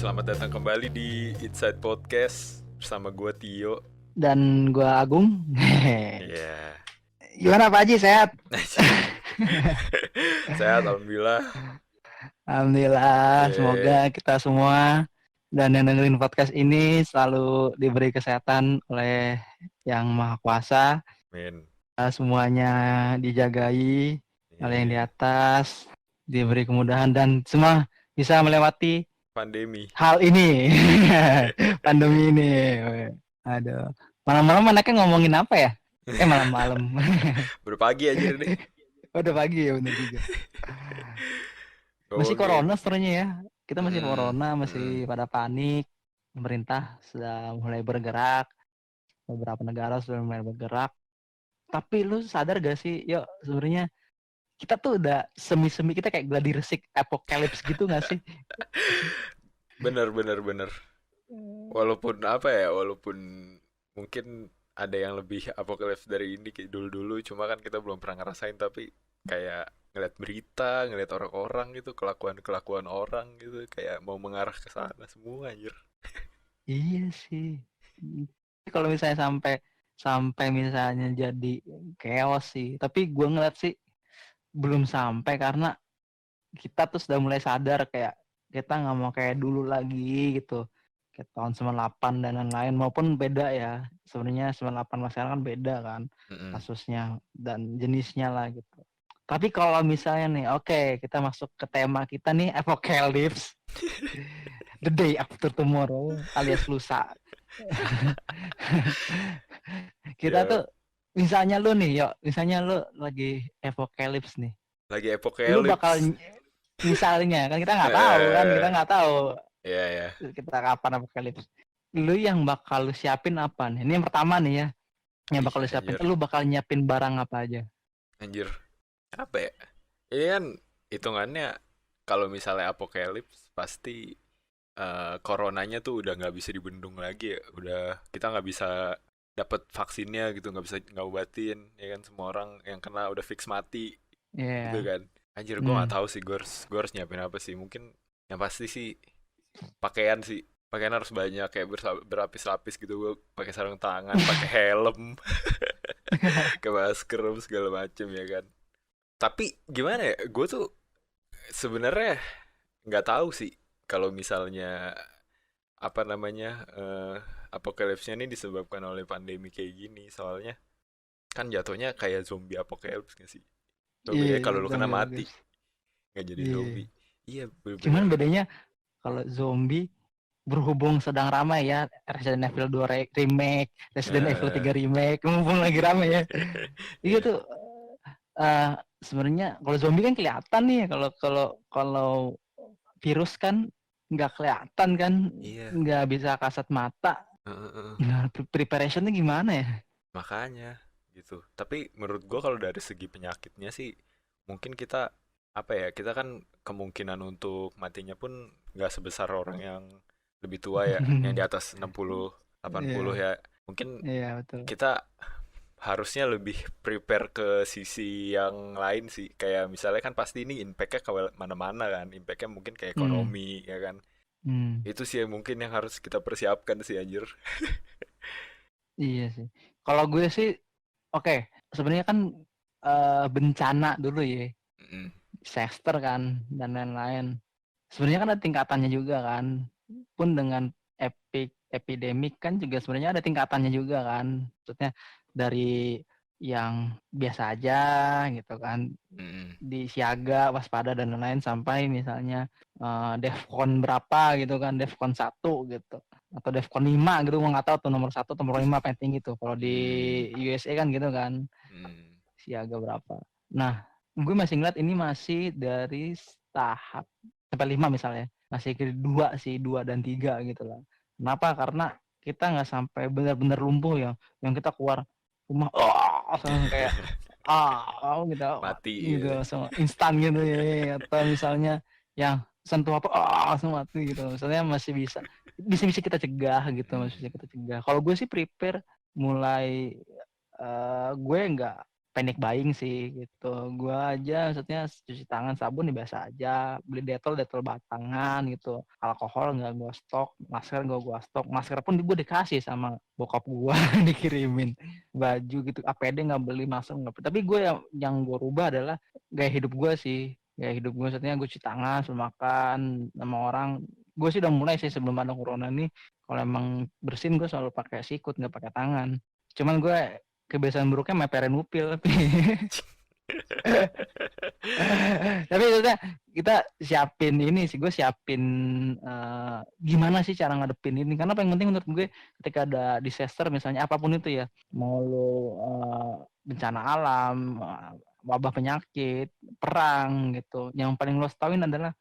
Selamat datang kembali di Inside Podcast bersama gue Tio. Dan gua Agung. Iya. Gimana Pak Haji, sehat? Sehat, alhamdulillah. Alhamdulillah, Iya, semoga kita semua dan yang dengerin podcast ini selalu diberi kesehatan oleh Yang Maha Kuasa. men. Semuanya dijagai oleh yang di Iya. atas, diberi kemudahan dan semua bisa melewati Pandemi. hal ini. Pandemi ini. Aduh. Malam-malam anaknya ngomongin apa ya? Malam-malam. Berpagi aja deh. Udah pagi ya, bener juga. Masih Ngomongin. corona sebenarnya ya. Kita masih Mm-mm, corona, mm-mm. masih pada panik. Pemerintah sudah mulai bergerak. Beberapa negara sudah mulai bergerak. Tapi lu sadar gak sih, yuk sebenarnya kita tuh udah semi-semi, kita kayak gladi resik apokalips gitu gak sih? Bener. Walaupun mungkin ada yang lebih apokalips dari ini kayak dulu-dulu, cuma kan kita belum pernah ngerasain, tapi kayak ngeliat berita, ngeliat orang-orang gitu, kelakuan orang gitu, kayak mau mengarah ke sana semua anjir. Iya sih. Kalau misalnya sampai misalnya jadi chaos sih. Tapi gue ngeliat sih belum sampai karena kita tuh sudah mulai sadar kayak kita nggak mau kayak dulu lagi gitu. Kayak tahun 98 dan lain-lain maupun beda ya. Sebenarnya 98 sama sekarang kan beda kan Mm-mm. kasusnya dan jenisnya lah gitu. Tapi kalau misalnya nih, oke, kita masuk ke tema kita nih, apocalypse, the day after tomorrow alias lusa. Kita Ya, tuh misalnya lu nih, misalnya lu lagi apocalypse nih. lagi Lu bakal apokalips. misalnya kan kita nggak tahu Ya ya. kita kapan apokalips. Lu yang bakal lu siapin apa nih? Ini yang pertama nih ya. Yang Ih, bakal lu siapin, anjir. lu bakal nyiapin barang apa aja? Anjir. Apa ya? Ini kan hitungannya kalau misalnya apokalips pasti coronanya tuh udah nggak bisa dibendung lagi ya. Udah kita nggak bisa dapat vaksinnya gitu, nggak bisa ngobatin ya kan, semua orang yang kena udah fix mati Iya. gitu Yeah. kan. Anjir, gue nggak Hmm. tahu sih, gue harus nyiapin apa sih. Mungkin yang pasti sih pakaian sih. Pakaian harus banyak, kayak berlapis-lapis gitu. Gue pakai sarung tangan, pakai helm, pakai masker segala macem ya kan. Tapi gimana ya, gue tuh sebenarnya nggak tahu sih kalau misalnya apa namanya apokalipsnya ini disebabkan oleh pandemi kayak gini. Soalnya kan jatuhnya kayak zombie apokalips nggak sih? Lo Iya, bedanya kalau lu kena zombie mati apocalypse. nggak jadi Iya. zombie. Iya, bener-bener. Cuman bedanya kalau zombie berhubung sedang ramai ya, Resident Evil 2 remake, Resident Evil 3 remake, mumpung lagi ramai ya. Iya Iya, tuh, sebenarnya kalau zombie kan kelihatan nih, kalau virus kan nggak kelihatan kan, iya. nggak bisa kasat mata. Heeh. Nah, preparationnya gimana ya? Makanya gitu. Tapi menurut gua kalau dari segi penyakitnya sih mungkin kita apa ya, kita kan kemungkinan untuk matinya pun nggak sebesar orang yang lebih tua ya, yang di atas 60 80 Iya, ya. Mungkin iya betul. kita harusnya lebih prepare ke sisi yang lain sih. Kayak misalnya kan pasti ini impact-nya ke mana-mana kan. Impact-nya mungkin ke Hmm, ekonomi ya kan. hmm, Itu sih yang mungkin yang harus kita persiapkan sih anjir. iya sih. Kalau gue sih, oke, sebenarnya kan bencana dulu ya, Mm-mm. disaster kan dan lain-lain. Sebenarnya kan ada tingkatannya juga kan. Pun dengan epidemik kan juga sebenarnya ada tingkatannya juga kan. Maksudnya dari yang biasa aja gitu kan, Mm-mm. di siaga, waspada dan lain-lain sampai misalnya Defcon berapa gitu kan, Defcon 1 gitu. Atau Defcon 5 gitu, gue nggak tahu tuh nomor 1 atau nomor 5 apa yang tinggi tuh. Kalau di Mm. USA kan gitu kan, Mm. siaga berapa. Nah, gue masih ngeliat ini masih dari tahap sampai 5 misalnya. Masih ke 2 sih, 2 dan 3 gitu lah. Kenapa? Karena kita nggak sampai benar-benar lumpuh ya. Yang kita keluar rumah, langsung kayak gitu, Mati gitu gitu. langsung instan gitu ya. Atau misalnya yang sentuh apa, langsung mati gitu. Misalnya masih bisa kita cegah gitu, masih Mm. bisa kita cegah. Kalau gue sih prepare mulai, gue nggak panic buying sih gitu. Gua aja maksudnya cuci tangan sabun ya biasa aja, beli detol batangan gitu. Alkohol nggak gua stok, masker nggak gua stok. Masker pun gue dikasih sama bokap gua dikirimin. Baju gitu, APD nggak beli, masker nggak beli. Tapi gue yang gue rubah adalah gaya hidup gue sih. Gaya hidup gue maksudnya gue cuci tangan sebelum makan sama orang. Gue sih udah mulai sih sebelum ada corona nih. Kalau emang bersin gue selalu pakai sikut nggak pakai tangan. Cuman gue kebiasaan buruknya meperin upil tapi tapi maksudnya kita siapin ini sih, gue siapin gimana sih cara ngadepin ini, karena paling penting menurut gue ketika ada disaster misalnya apapun itu ya, mau lo bencana alam, wabah penyakit, perang gitu, yang paling lo setauin adalah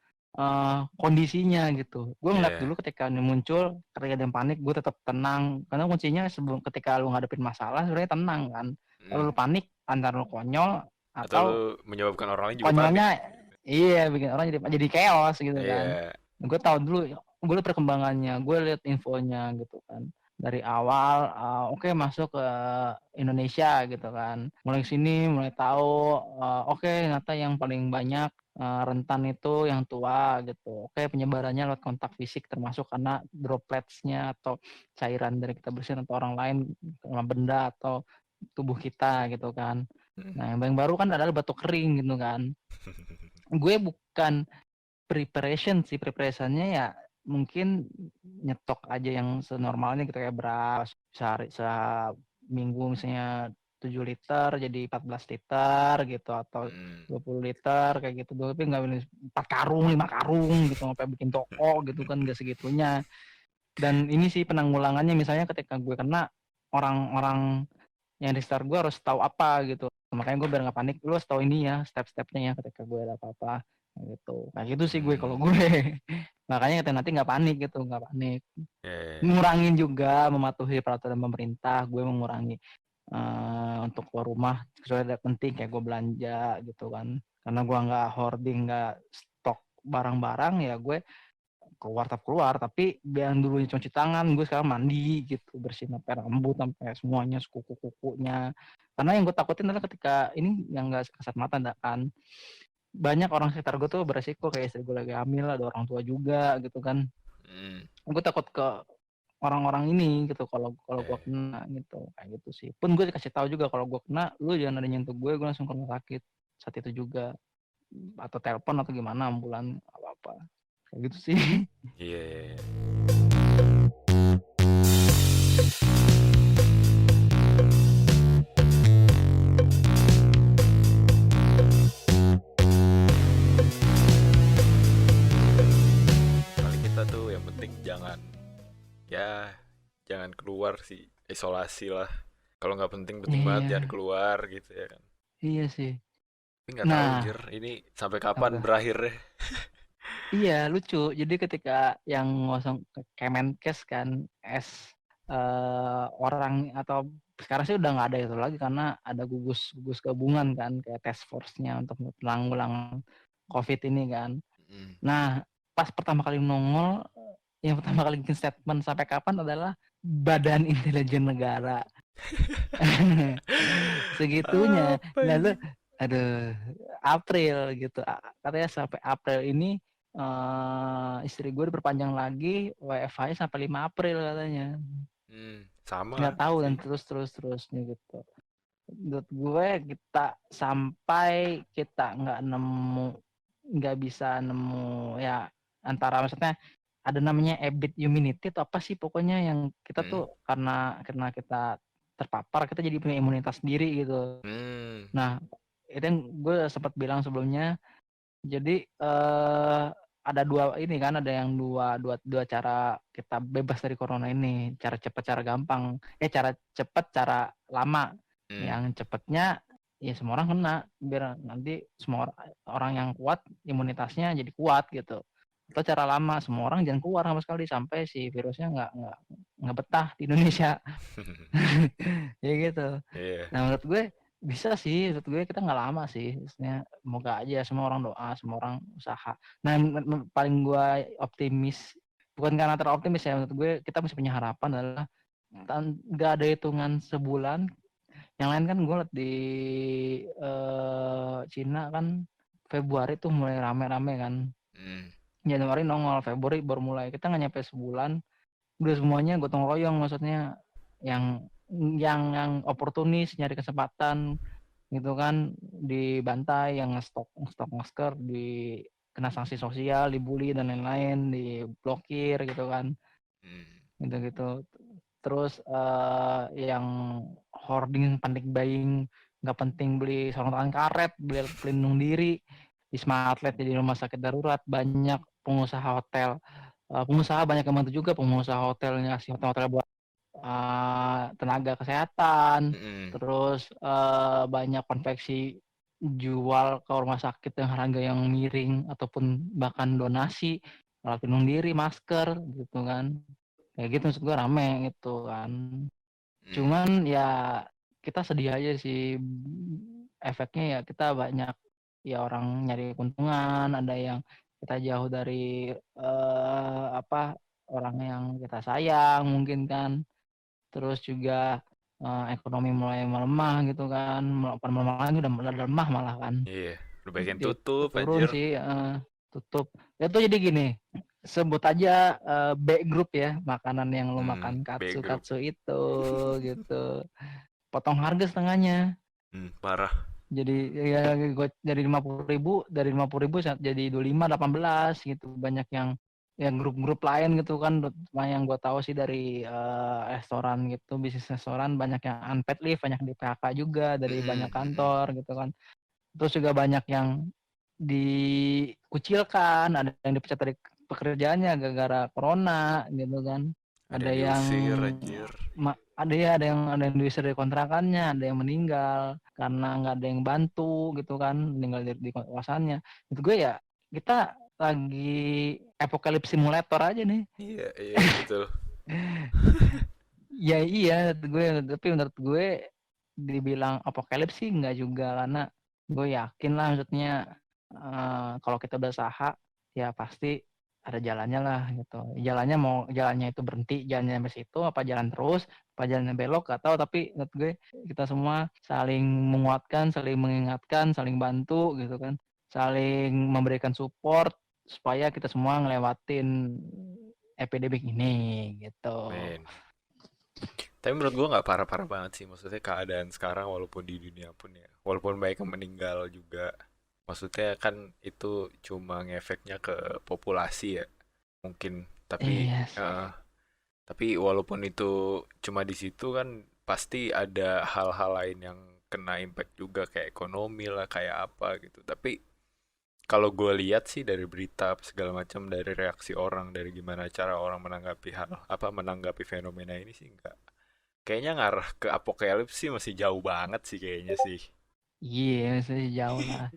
kondisinya gitu. Gue ngeliat Iya. dulu ketika ini muncul, ketika ada yang panik, gue tetap tenang. Karena kuncinya sebelum ketika lu ngadepin masalah, sebenarnya tenang kan. Kalau lu panik, antara lu konyol Atau lu atau menyebabkan orang lain juga panik. konyolnya, iya bikin orang jadi chaos gitu kan. Iya. Gue tahu dulu, gue liat perkembangannya, gue lihat infonya gitu kan. Dari awal, oke, masuk ke Indonesia gitu kan. Mulai sini, mulai tahu, oke, ternyata yang paling banyak rentan itu yang tua gitu. Oke, penyebarannya lewat kontak fisik termasuk karena dropletsnya atau cairan dari kita bersin atau orang lain, sama benda atau tubuh kita gitu kan. Nah, yang paling baru kan adalah batuk kering gitu kan. Gue bukan preparationnya ya mungkin nyetok aja yang senormalnya gitu, kayak beras sehari seminggu misalnya 7 liter jadi 14 liter gitu, atau 20 liter kayak gitu. Tapi nggak beli 4 karung 5 karung gitu sampai bikin toko gitu kan, nggak segitunya. Dan ini sih penanggulangannya, misalnya ketika gue kena, orang-orang yang di sekitar gue harus tahu apa gitu, makanya gue biar nggak panik, lu harus tahu ini ya step-stepnya ya ketika gue ada apa-apa gitu. Kayak gitu sih gue kalau gue. Makanya kita nanti nggak panik gitu, nggak panik. Iya. Ngurangin juga, mematuhi peraturan pemerintah, gue mengurangi untuk keluar rumah kecuali ada penting kayak gue belanja gitu kan, karena gue nggak hoarding, nggak stok barang-barang ya. Gue keluar tapi yang dulunya cuci tangan, gue sekarang mandi gitu, bersihin sampai rambut sampai semuanya, kuku-kukunya. Karena yang gue takutin adalah ketika ini yang nggak kasat mata kan, banyak orang sekitar gue tuh beresiko, kayak istri gue lagi hamil, ada orang tua juga gitu kan. Gue takut ke orang-orang ini gitu kalau gue kena gitu, kayak gitu sih. Pun gue dikasih tahu juga kalau gue kena, lu jangan ada nyentuh gue langsung ke rumah sakit saat itu juga, atau telepon atau gimana ambulan apa kayak gitu sih. Iya. Paling kita tuh yang penting jangan keluar sih, isolasi lah. Kalau nggak penting banget jangan Iya, keluar gitu ya kan. iya sih. Tapi nggak tahu Nah, Jer, ini sampai kapan apa? berakhirnya. Iya, lucu. Jadi ketika yang ngosong Kemenkes kan, orang atau sekarang sih udah nggak ada itu lagi karena ada gugus gabungan kan, kayak task force-nya untuk penanggulangan COVID ini kan. Nah, pas pertama kali nongol, yang pertama kali bikin statement sampai kapan adalah Badan Intelijen Negara. Segitunya. Apa Lalu, ini? aduh, April gitu. Katanya sampai April ini istri gue diperpanjang lagi WFH sampai 5 April katanya. Sama Nggak tahu, dan sih. terusnya gitu. Menurut gue kita sampai kita nggak bisa nemu ya, antara maksudnya ada namanya habit immunity atau apa sih pokoknya, yang kita Hmm. tuh karena kita terpapar kita jadi punya imunitas sendiri gitu. Nah, itu yang gue sempat bilang sebelumnya. Jadi ada dua ini kan, ada yang dua cara kita bebas dari corona ini, cara cepat, cara gampang. Cara cepat, cara lama. Yang cepatnya ya semua orang kena, biar nanti semua orang yang kuat imunitasnya jadi kuat gitu. Atau cara lama, semua orang jangan keluar sama sekali sampai si virusnya nggak betah di Indonesia. Ya gitu. Iya. Nah, menurut gue bisa sih, menurut gue kita nggak lama sih, maksudnya semoga aja semua orang doa, semua orang usaha. Nah, paling gue optimis, bukan karena teroptimis ya, menurut gue kita masih punya harapan adalah nggak ada hitungan sebulan Yang lain kan gue liat di Cina kan Februari tuh mulai rame-rame kan. Hmm. Januari nongol, Februari baru mulai. Kita nggak nyampe sebulan, udah semuanya gotong royong, maksudnya yang yang oportunis nyari kesempatan gitu kan, dibantai, yang stok masker di kena sanksi sosial, dibully dan lain-lain, diblokir gitu kan, Hmm. gitu-gitu. Terus yang hoarding, panic buying, nggak penting beli sarung tangan karet, beli alat pelindung diri, Wisma Atlet jadi rumah sakit darurat, banyak pengusaha hotel, pengusaha banyak yang bantu juga, pengusaha hotelnya ngasih hotel-hotel buat tenaga kesehatan, Hmm. terus banyak konveksi jual ke rumah sakit yang harga yang miring ataupun bahkan donasi alat pelindung diri, masker gitu kan. Kayak gitu maksud gue rame gitu kan. Hmm. Cuman ya kita sedih aja sih, efeknya ya kita banyak ya orang nyari keuntungan, ada yang kita jauh dari apa orang yang kita sayang mungkin kan. Terus juga ekonomi mulai melemah gitu kan, bukan melemah lagi, udah lemah malah kan. Iya, udah banyak yang Dia tutup turun anjir. sih, tutup. Itu jadi gini, sebut aja B group ya, makanan yang lo makan B katsu group. katsu itu gitu. Potong harga setengahnya. Parah. Jadi ya gue dari 50.000 jadi 25, 18 gitu. Banyak yang grup-grup lain gitu kan, yang gue tahu sih dari restoran gitu, bisnis restoran banyak yang unpaid leave, banyak di PHK juga dari banyak Mm-mm. kantor gitu kan. Terus juga banyak yang dikucilkan, ada yang dipecat dari pekerjaannya gara-gara corona gitu kan. Ada Ada yang yang diusir anjir. ada yang diusir dari kontrakannya, ada yang meninggal karena nggak ada yang bantu gitu kan, meninggal di kosannya. Itu gue ya kita lagi apocalypse simulator aja nih. Iya, iya, betul. Ya iya, tapi menurut gue dibilang apokalips sih enggak juga, karena gue yakin lah, maksudnya kalau kita berusaha ya pasti ada jalannya lah gitu. Jalannya mau jalannya itu berhenti, jalannya sampai situ, apa jalan terus, apa jalannya belok, gak tahu. Tapi menurut gue kita semua saling menguatkan, saling mengingatkan, saling bantu gitu kan, saling memberikan support supaya kita semua ngelewatin epidemik ini gitu. Men. Tapi menurut gua nggak parah-parah banget sih. Maksudnya keadaan sekarang walaupun di dunia pun ya. Walaupun banyak yang meninggal juga. Maksudnya kan itu cuma ngefeknya ke populasi ya. Mungkin. Iya sih. Tapi walaupun itu cuma di situ kan pasti ada hal-hal lain yang kena impact juga kayak ekonomi lah kayak apa gitu. Tapi kalau gue lihat sih dari berita apa segala macam dari reaksi orang dari gimana cara orang menanggapi hal apa menanggapi fenomena ini sih enggak. Kayaknya ngarah ke apokalips sih masih jauh banget sih kayaknya sih. Iya, masih jauh lah.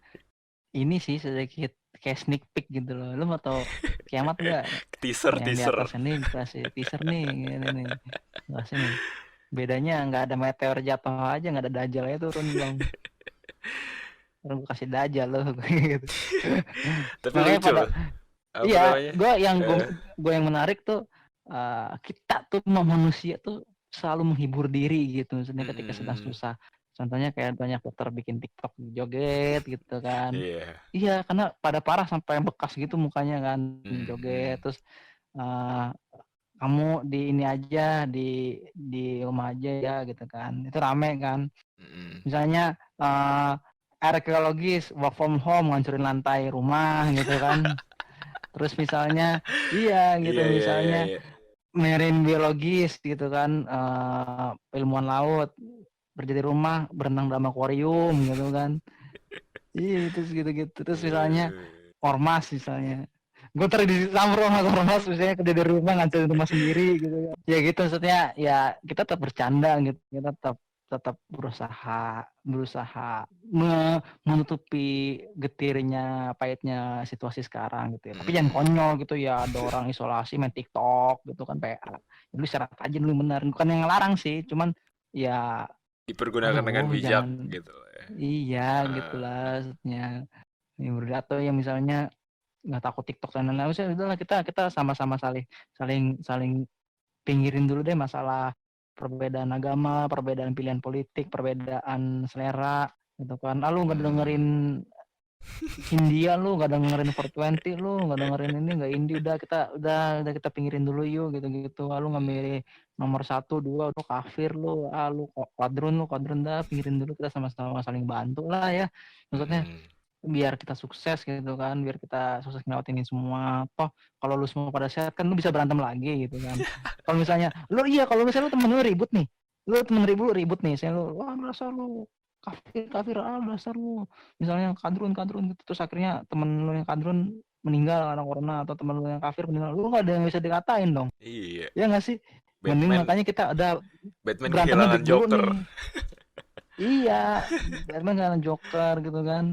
Ini sih sedikit kayak sneak peek gitu loh. Lu mau tau kiamat nggak? Teaser Yang di teaser. atas ini kasih teaser nih, ini nih. Kasih nih. Bedanya nggak ada meteor jatuh aja, nggak ada dajjalnya turun belum. Terus gue kasih dajjal loh, gitu. Tapi Makanya lucu pada, loh. Apa iya, namanya? gue yang gue Eh, gue yang menarik tuh, kita tuh manusia tuh selalu menghibur diri gitu, maksudnya ketika sedang mm, susah. Contohnya kayak banyak dokter bikin TikTok joget gitu kan. iya. Iya, karena pada parah sampai bekas gitu mukanya kan, Mm, joget. mm, Terus eh, kamu di ini aja, di rumah aja ya gitu kan. Itu rame kan. mm. Misalnya arkeologis work from home ngancurin lantai rumah gitu kan. Terus misalnya iya gitu, Iya iya iya misalnya iya. marine biologis gitu kan, ilmuwan laut kerja di rumah berenang dalam akuarium gitu kan. Iya, terus gitu-gitu. Terus misalnya Eh, ormas misalnya. Gue terdisamper sama ormas misalnya, kerja di rumah ngancurin rumah sendiri gitu kan. Ya gitu, maksudnya ya kita tetap bercanda gitu. Kita tetap tetap berusaha berusaha menutupi getirnya pahitnya situasi sekarang gitu ya. Tapi jangan mm. konyol gitu ya, ada orang isolasi main TikTok gitu kan, PA. Ya, lu syarat aja dulu bener. Bukan yang ngelarang sih, cuman ya Dipergunakan dengan aduh bijak jangan. gitu ya. Iya Eh, gitulah maksudnya. Yang atau yang misalnya nggak takut TikTok dan lain-lain, udahlah kita kita sama-sama saling saling saling pinggirin dulu deh masalah perbedaan agama, perbedaan pilihan politik, perbedaan selera gitu kan. Ah, lu nggak Hmm. dengerin Hindia, lu nggak dengerin 420, lu nggak dengerin ini, nggak indie, udah kita pinggirin dulu yuk gitu-gitu. Ah, lu nggak Hmm. milih nomor satu dua, lu kafir lu, ah lu kuadrun dah, pinggirin dulu, kita sama-sama saling bantu lah ya. Maksudnya Hmm. biar kita sukses gitu kan, biar kita sukses ngelewatin ini semua. Toh kalau lu semua pada sehat kan lu bisa berantem lagi gitu kan. Kalau misalnya lu, iya, kalau misalnya lu temen lu ribut nih, ribut nih, saya lu, wah dasar lu kafir kafir, ah dasar lu, misalnya kadrun kadrun gitu, terus akhirnya temen lu yang kadrun meninggal karena corona, atau temen lu yang kafir meninggal, lu nggak ada yang bisa dikatain dong, Iya. ya nggak sih? Mending Batman makanya kita ada Batman berantemnya kehilangan break dulu Joker. nih. Iya, Batman kan Joker gitu kan.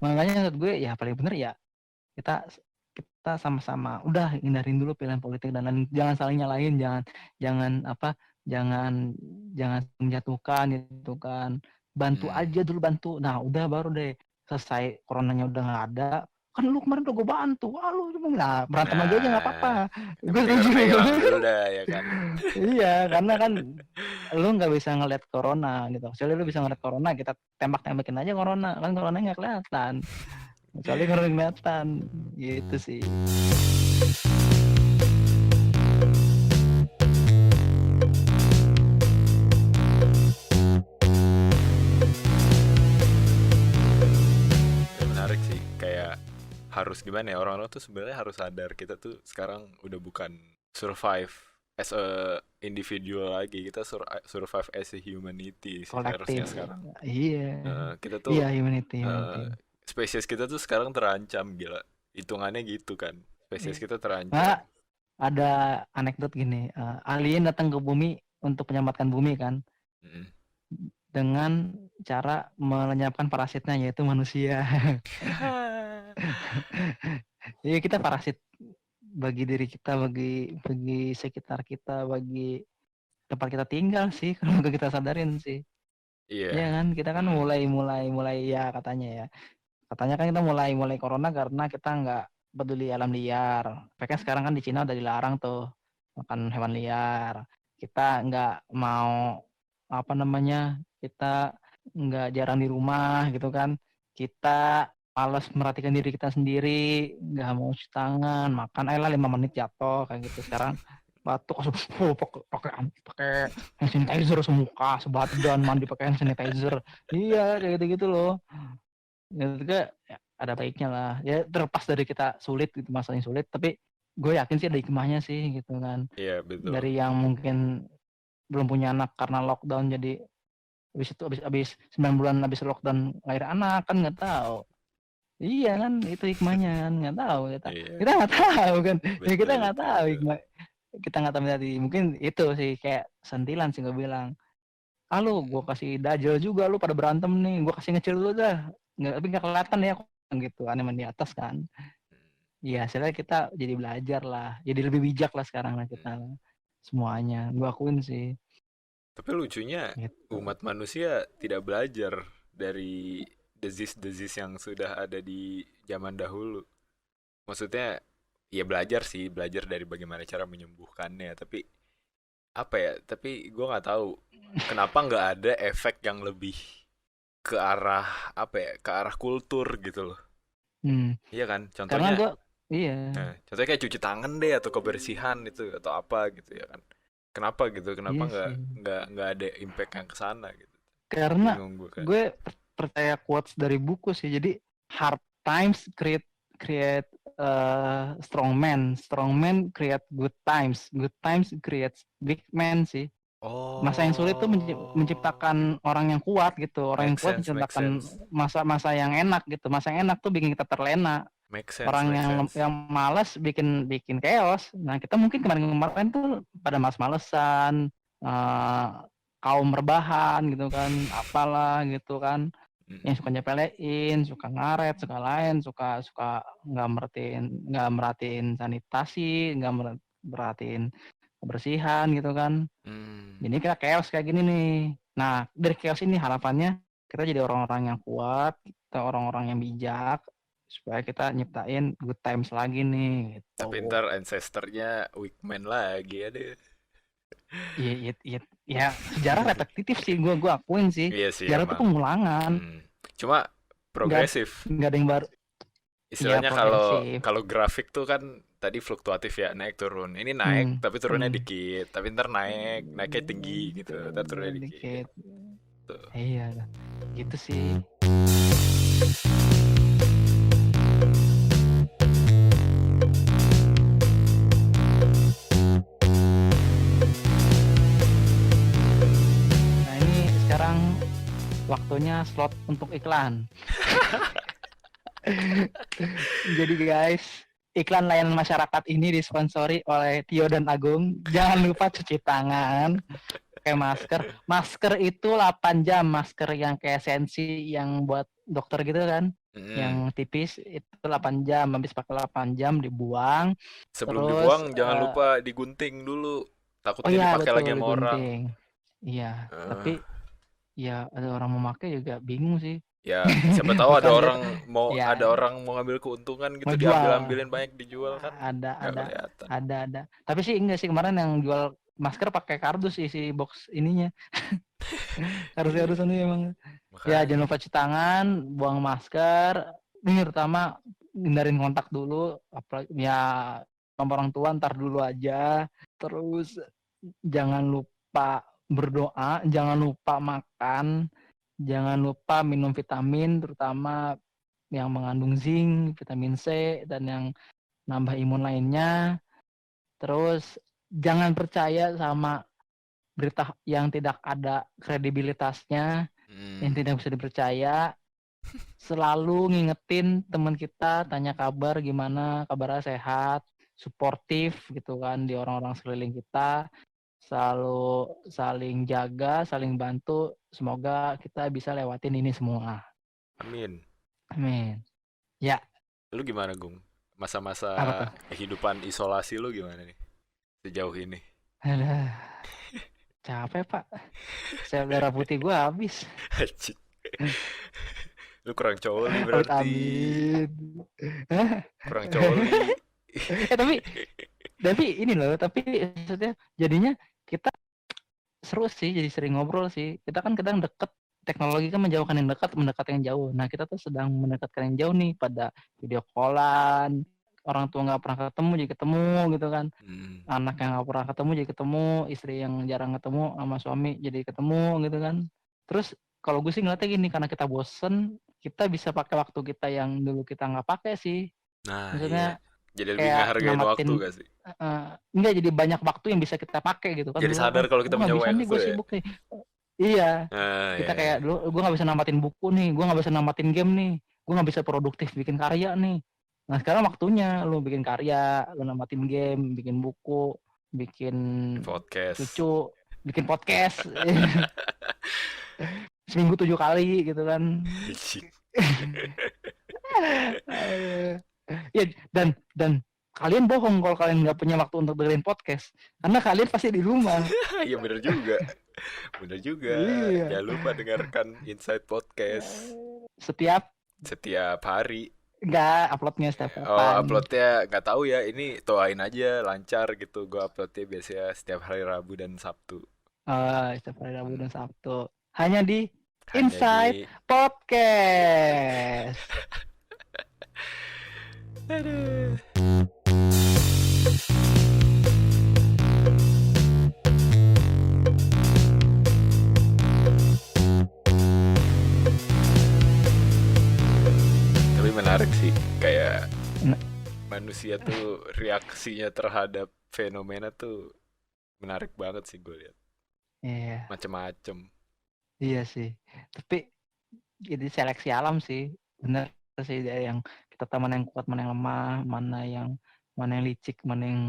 Makanya menurut gue ya paling bener ya kita kita sama-sama udah hindarin dulu pilihan politik dan lain, jangan saling nyalahin, jangan jangan apa jangan jangan menjatuhkan gitu kan, bantu Hmm. aja dulu, bantu, nah udah baru deh selesai coronanya udah nggak ada, kan lu kemarin udah gue bantu, ah lu cuma, nah berantem lagi aja nggak apa-apa, Nah, yang gue penting setuju. corona hilang dulu dah ya kan. Iya, karena kan lu nggak bisa ngeliat corona gitu, kecuali lu bisa Hmm. ngeliat corona, kita tembak-tembakin aja corona, kan coronanya nggak kelihatan, kecuali kalau kelihatan gitu sih. Ya, menarik sih, kayak harus gimana ya, orang-orang tuh sebenarnya harus sadar kita tuh sekarang udah bukan survive as a individual lagi, kita survive as a humanity sih Kolektif, harusnya sekarang. iya, Kita iya, tuh humanity, eh, humanity. spesies kita tuh sekarang terancam, gila, hitungannya gitu kan, spesies Iya. kita Nah, terancam. ada anekdot gini, alien datang ke bumi untuk menyelamatkan bumi kan, Mm. dengan cara melenyapkan parasitnya yaitu manusia. Jadi kita parasit bagi diri kita, bagi sekitar kita, bagi tempat kita tinggal sih, kalau nggak kita sadarin sih. Iya. Ya kan, kita kan Mm. mulai ya katanya ya. Katanya kan kita mulai corona karena kita nggak peduli alam liar. Tapi kan sekarang kan di Cina udah dilarang tuh makan hewan liar. Kita nggak mau, apa namanya, kita nggak, jarang di rumah gitu kan. Kita malas merhatikan diri kita sendiri, nggak mau cuci tangan, makan air lah 5 menit jatuh kayak gitu. Sekarang batuk langsung pakai pakai pakai hand sanitizer semuka, sebadan, mandi pakai hand sanitizer. Iya, kayak gitu-gitu loh. Menurut gue ya, ada baiknya lah. Ya terlepas dari kita sulit gitu, masalahnya sulit, tapi gue yakin sih ada hikmahnya sih gitu kan. Iya, betul. Dari yang mungkin belum punya anak karena lockdown, jadi habis itu habis 9 bulan habis lockdown lahir anak kan nggak tahu. Iya kan, itu hikmahnya kan, nggak tahu kita. Iya, Kita nggak tahu kan. Ya kita betul, nggak betul, tahu betul. hikmah. Kita nggak tahu tadi. Mungkin itu sih kayak sentilan sih gue bilang. Ah lu, gue kasih dajal juga, lu pada berantem nih, gue kasih ngecil dulu dah. Nggak, tapi nggak kelihatan ya gitu, aneh di atas kan. Iya, hasilnya kita jadi belajar lah, jadi lebih bijak lah sekarang lah kita lah. Semuanya, gue akuin sih. Tapi lucunya Gitu. umat manusia tidak belajar dari disease-disease yang sudah ada di zaman dahulu. Maksudnya, ya belajar sih, belajar dari bagaimana cara menyembuhkannya. Tapi apa ya? Tapi gue nggak tahu kenapa nggak ada efek yang lebih ke arah apa ya? Ke arah kultur gitu loh. Hmm. Iya kan? Karena Contohnya, gue, iya, contohnya kayak cuci tangan deh atau kebersihan itu atau apa gitu ya kan? Kenapa gitu? Kenapa iya nggak sih. nggak ada impact yang ke sana gitu? Karena Bingung gue kan. gue percaya quotes dari buku sih. Jadi hard times create create strong men create good times create big men sih. Masa yang sulit tuh Oh, menciptakan orang yang kuat gitu, orang make yang kuat sense, make menciptakan sense, masa-masa yang enak gitu, masa yang enak tuh bikin kita terlena, make sense, orang make yang sense. malas bikin bikin chaos. Nah kita mungkin kemarin-kemarin tuh pada males-malesan, eh, kaum rebahan gitu kan, apalah gitu kan, yang suka Mm-mm. nyepelein, suka ngaret, suka lain, suka suka nggak merhatiin sanitasi, nggak merhatiin kebersihan gitu kan. Hmm. Jadi kita chaos kayak gini nih. Nah, dari chaos ini harapannya kita jadi orang-orang yang kuat, kita orang-orang yang bijak, supaya kita nyiptain good times lagi nih, Tapi gitu. ntar ancestornya Wickman lagi ada. Iya, iya, iya, ya sejarah repetitif sih, gua akuin sih. Iya sih Sejarah itu emang. pengulangan, Hmm. Cuma nggak progresif. nggak ada yang baru. Iya Istilahnya kalau progresif. kalau grafik tuh kan tadi fluktuatif ya, naik turun. Ini naik Hmm, tapi turunnya hmm. dikit, tapi ntar naiknya tinggi gitu, ntar turunnya dikit. Dikit. Tuh. Iya, gitu sih. Nah ini sekarang waktunya slot untuk iklan. Jadi guys, iklan layanan masyarakat ini disponsori oleh Tio dan Agung. Jangan lupa cuci tangan, pakai masker. Masker itu 8 jam, masker yang kayak sensi yang buat dokter gitu kan. Yang Mm. tipis itu 8 jam, habis pakai 8 jam dibuang. Sebelum Terus dibuang jangan lupa digunting dulu. oh Takutnya iya dipakai betul lagi sama orang. digunting. Iya, tapi Eh, ya ada orang memakai juga bingung sih. ya siapa tahu ada Bukan lihat orang mau ya ngambil keuntungan gitu mau jual. diambil-ambilin banyak dijual kan ada nggak ada kelihatan. ada tapi sih enggak sih kemarin yang jual masker pakai kardus isi box ininya. Harus Iya ini emang ya jangan makanya. lupa cuci tangan, buang masker, ini terutama hindarin kontak dulu, apalagi ya sama orang tua ntar dulu aja. Terus jangan lupa berdoa, jangan lupa makan, jangan lupa minum vitamin terutama yang mengandung zinc, vitamin C dan yang nambah imun lainnya. Terus jangan percaya sama berita yang tidak ada kredibilitasnya, yang Hmm. tidak bisa dipercaya. Selalu ngingetin teman kita, tanya kabar gimana, kabarnya sehat, suportif gitu kan di orang-orang sekeliling kita. Selalu saling jaga, saling bantu. Semoga kita bisa lewatin ini semua. Amin. Amin. Ya, Lu gimana Gung, masa-masa apa tuh? kehidupan isolasi lu gimana nih sejauh ini? Aduh, capek Pak. Sel darah putih gue habis. Anjing. Lu kurang coli Amit berarti. amit. Hah? Kurang coli. Tapi ini loh, tapi maksudnya jadinya kita seru sih, jadi sering ngobrol sih. Kita kan kadang deket, teknologi kan menjauhkan yang dekat, mendekat yang jauh. Nah kita tuh sedang mendekatkan yang jauh nih pada video callan. Orang tua nggak pernah ketemu jadi ketemu gitu kan. Hmm. Anak yang nggak pernah ketemu jadi ketemu, istri yang jarang ketemu sama suami jadi ketemu gitu kan. Terus kalau gue sih ngeliatnya gini, karena kita bosen, kita bisa pakai waktu kita yang dulu kita nggak pakai sih. Nah iya, Maksudnya jadi lebih kayak ngehargain waktu namatin gak sih? enggak jadi banyak waktu yang bisa kita pakai gitu kan. Jadi Dulu sadar kan kalau kita gue nggak punya bisa nih, waktu gue ya. sibuk nih. Iya, Nah kita iya, kayak iya. dulu gue nggak bisa namatin buku nih, gue nggak bisa namatin game nih, gue nggak bisa produktif bikin karya nih. Nah sekarang waktunya lu bikin karya, lu namatin game, bikin buku, bikin Podcast. cucu, bikin podcast. Seminggu 7 kali gitu kan. Anjing. Ya dan kalian bohong kalau kalian nggak punya waktu untuk dengerin podcast, karena kalian pasti di rumah. Iya bener juga. Bener juga. Iya. Jangan lupa dengarkan Inside Podcast Setiap setiap hari. nggak uploadnya setiap Oh, kapan? uploadnya nggak tahu ya. Ini doain aja lancar gitu. Gue uploadnya biasanya setiap hari Rabu dan Sabtu. Setiap hari Rabu Hmm. dan Sabtu. Hanya di Hanya Inside di. Podcast. Aduh. Tapi menarik sih. Kayak Nah, manusia tuh reaksinya terhadap fenomena tuh menarik banget sih gue lihat. iya, Macem-macem. iya sih. Tapi jadi seleksi alam sih. Bener sih, dari yang kita tahu mana yang kuat, mana yang lemah, mana yang licik, mana yang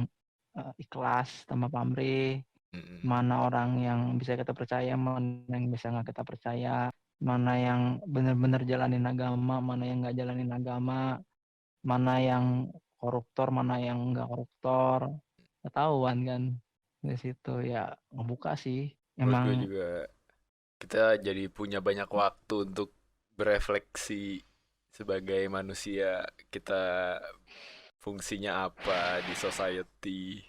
ikhlas tanpa pamrih, Mm-mm. mana orang yang bisa kita percaya, mana yang bisa nggak kita percaya, mana yang benar-benar jalanin agama, mana yang nggak jalanin agama, mana yang koruptor, mana yang nggak koruptor, ketahuan kan di situ ya. Ngebuka sih Menurut gue emang. juga kita jadi punya banyak waktu untuk berefleksi sebagai manusia. Kita fungsinya apa di society.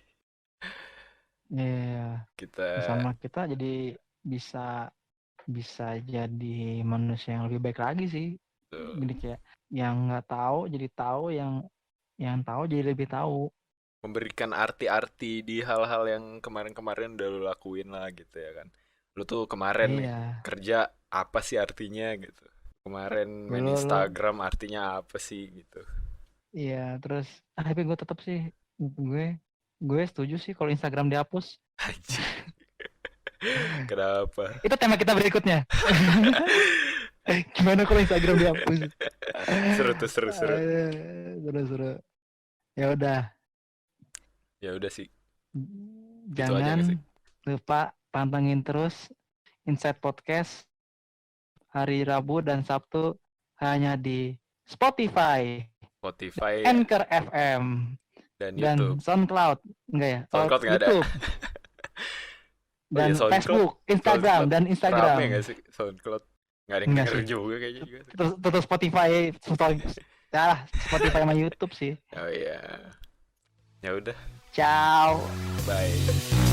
Iya, Kita sama kita jadi bisa bisa jadi manusia yang lebih baik lagi sih. tuh, Jadi kayak yang nggak tahu jadi tahu, yang tahu jadi lebih tahu. memberikan arti-arti di hal-hal yang kemarin-kemarin udah lu lakuin lah gitu ya kan. Lu tuh kemarin nih Iya, kerja apa sih artinya gitu. Kemarin main lo Instagram artinya apa sih gitu. iya terus tapi gue tetap sih gue gue setuju sih kalau Instagram dihapus. Anjing. Kenapa? Itu tema kita berikutnya. Gimana kalau Instagram dihapus? Seru tuh, seru seru. Seru-seru. Ya udah, Ya udah sih, gitu aja gak sih? jangan lupa pantengin terus Inside Podcast hari Rabu dan Sabtu hanya di Spotify, Spotify Anchor FM, dan dan YouTube. SoundCloud. Enggak ya? Oh, SoundCloud nggak ada. YouTube Oh iya, dan SoundCloud. Facebook, Instagram SoundCloud dan rame Instagram. gak sih SoundCloud? Nggak ada yang Enggak denger sih. juga kayaknya juga sih. Terus Spotify, Spotify sama YouTube sih. Oh iya. Ya udah, Ciao. bye.